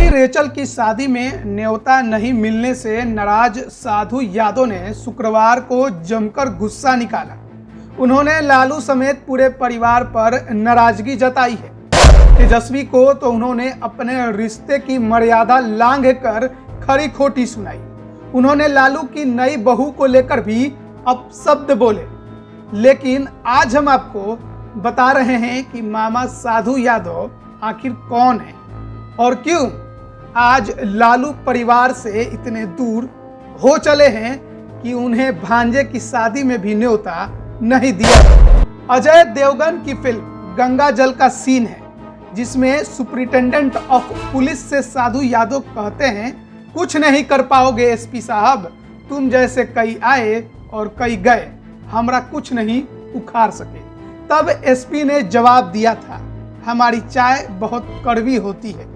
बेटी रेचल की शादी में न्योता नहीं मिलने से नाराज साधु यादव ने शुक्रवार को जमकर गुस्सा निकाला। उन्होंने लालू समेत पूरे परिवार पर नाराजगी जताई है। तेजस्वी को तो उन्होंने अपने रिश्ते की मर्यादा लांघ कर खरी खोटी सुनाई। उन्होंने लालू की नई बहू को लेकर भी अपशब्द बोले। लेकिन आज हम आपको बता रहे हैं कि मामा साधु यादव आखिर कौन है और क्यों आज लालू परिवार से इतने दूर हो चले हैं कि उन्हें भांजे की शादी में भी न्योता नहीं दिया। अजय देवगन की फिल्म गंगा जल का सीन है जिसमें सुपरिटेंडेंट ऑफ पुलिस से साधु यादव कहते हैं, कुछ नहीं कर पाओगे एसपी साहब, तुम जैसे कई आए और कई गए, हमरा कुछ नहीं उखाड़ सके। तब एसपी ने जवाब दिया था, हमारी चाय बहुत कड़वी होती है।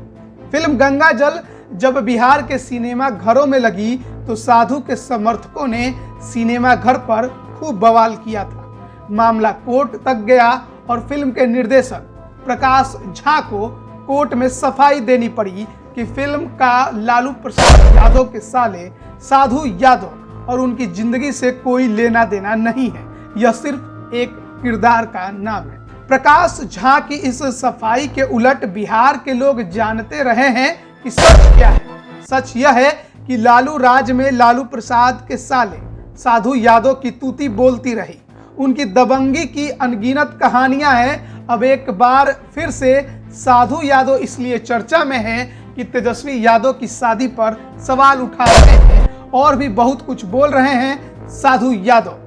फिल्म गंगा जल जब बिहार के सिनेमा घरों में लगी तो साधु के समर्थकों ने सिनेमा घर पर खूब बवाल किया था। मामला कोर्ट तक गया और फिल्म के निर्देशक प्रकाश झा को कोर्ट में सफाई देनी पड़ी कि फिल्म का लालू प्रसाद यादव के साले साधु यादव और उनकी जिंदगी से कोई लेना देना नहीं है, यह सिर्फ एक किरदार का नाम है। प्रकाश झा की इस सफाई के उलट बिहार के लोग जानते रहे हैं कि सच क्या है। सच यह है कि लालू राज में लालू प्रसाद के साले साधु यादव की तूती बोलती रही। उनकी दबंगी की अनगिनत कहानियां हैं। अब एक बार फिर से साधु यादव इसलिए चर्चा में है कि तेजस्वी यादव की शादी पर सवाल उठा रहे हैं और भी बहुत कुछ बोल रहे हैं। साधु यादव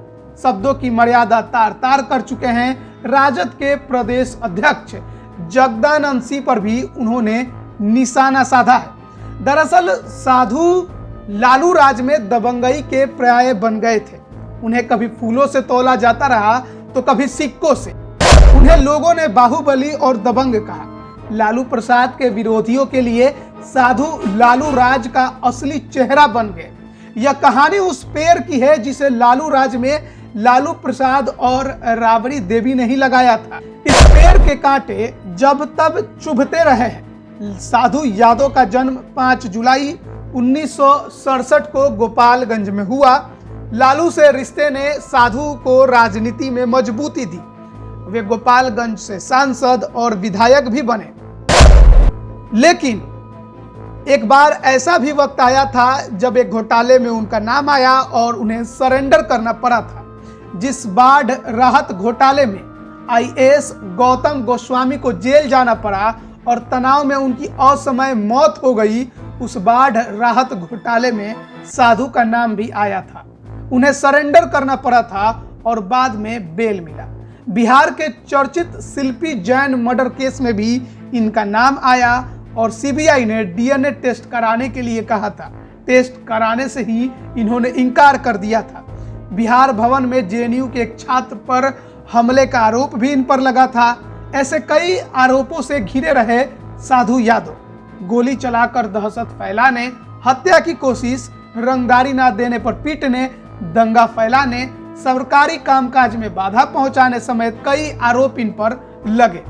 शब्दों की मर्यादा तार तार कर चुके हैं। राजद के प्रदेश अध्यक्ष जगदानंद सिंह पर भी उन्होंने निशाना साधा है। दरअसल साधु लालू राज में दबंगई के पर्याय बन गए थे। उन्हें कभी फूलों से तौला जाता रहा तो कभी सिक्कों से। उन्हें लोगों ने बाहुबली और दबंग कहा। लालू प्रसाद के विरोधियों के लिए साधु लालू राज का असली चेहरा बन गए। यह कहानी उस पेड़ की है जिसे लालू राज में लालू प्रसाद और राबड़ी देवी ने ही लगाया था। इस पेड़ के कांटे जब तब चुभते रहे हैं। साधु यादव का जन्म 5 जुलाई 1967 को गोपालगंज में हुआ। लालू से रिश्ते ने साधु को राजनीति में मजबूती दी। वे गोपालगंज से सांसद और विधायक भी बने। लेकिन एक बार ऐसा भी वक्त आया था जब एक घोटाले में उनका नाम आया और उन्हें सरेंडर करना पड़ा था। जिस बाढ़ राहत घोटाले में आईएएस गौतम गोस्वामी को जेल जाना पड़ा और तनाव में उनकी असमय मौत हो गई, उस बाढ़ राहत घोटाले में साधु का नाम भी आया था। उन्हें सरेंडर करना पड़ा था और बाद में बेल मिला। बिहार के चर्चित शिल्पी जैन मर्डर केस में भी इनका नाम आया और सीबीआई ने डीएनए टेस्ट कराने के लिए कहा था। टेस्ट कराने से ही इन्होंने इनकार कर दिया था। बिहार भवन में जेएनयू के एक छात्र पर हमले का आरोप भी इन पर लगा था। ऐसे कई आरोपों से घिरे रहे साधु यादव। गोली चलाकर दहशत फैलाने, हत्या की कोशिश, रंगदारी न देने पर पीटने, दंगा फैलाने, सरकारी कामकाज में बाधा पहुंचाने समेत कई आरोप इन पर लगे।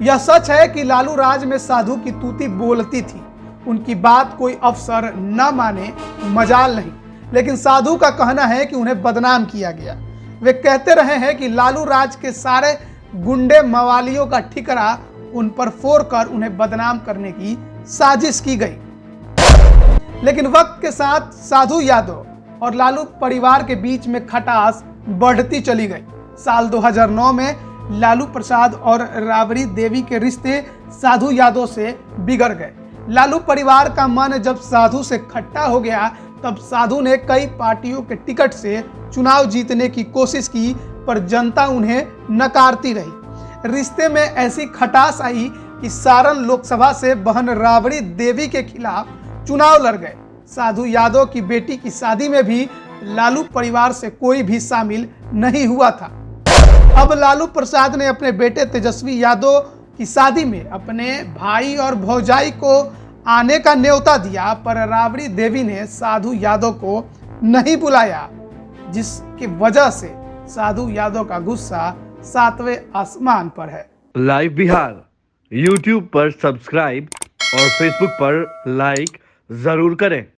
यह सच है कि लालू राज में साधु की तूती बोलती थी। उनकी बात कोई अफसर न माने मजाल नहीं। लेकिन साधु का कहना है कि उन्हें बदनाम किया गया। वे कहते रहे हैं कि लालू राज के सारे गुंडे मवालियों का ठिकरा उन पर फोड़कर उन्हें बदनाम करने की साजिश की गई। लेकिन वक्त के साथ साधु यादव और लालू परिवार के बीच में खटास बढ़ती चली गई। साल 2009 में लालू प्रसाद और राबड़ी देवी के रिश्ते साधु यादव से बिगड़ गए। लालू परिवार का मन जब साधु से खट्टा हो गया तब साधु ने कई पार्टियों के टिकट से चुनाव जीतने की कोशिश की, पर जनता उन्हें नकारती रही। रिश्ते में ऐसी खटास आई कि सारण लोकसभा से बहन राबड़ी देवी के खिलाफ चुनाव लड़ गए। साधु यादव की बेटी की शादी में भी लालू परिवार से कोई भी शामिल नहीं हुआ था। अब लालू प्रसाद ने अपने बेटे तेजस्वी यादव की शादी में अपने भाई और भौजाई को आने का न्योता दिया, पर राबड़ी देवी ने साधु यादव को नहीं बुलाया, जिसकी वजह से साधु यादव का गुस्सा 7वें आसमान पर है। लाइव बिहार YouTube पर सब्सक्राइब और फेसबुक पर लाइक जरूर करें।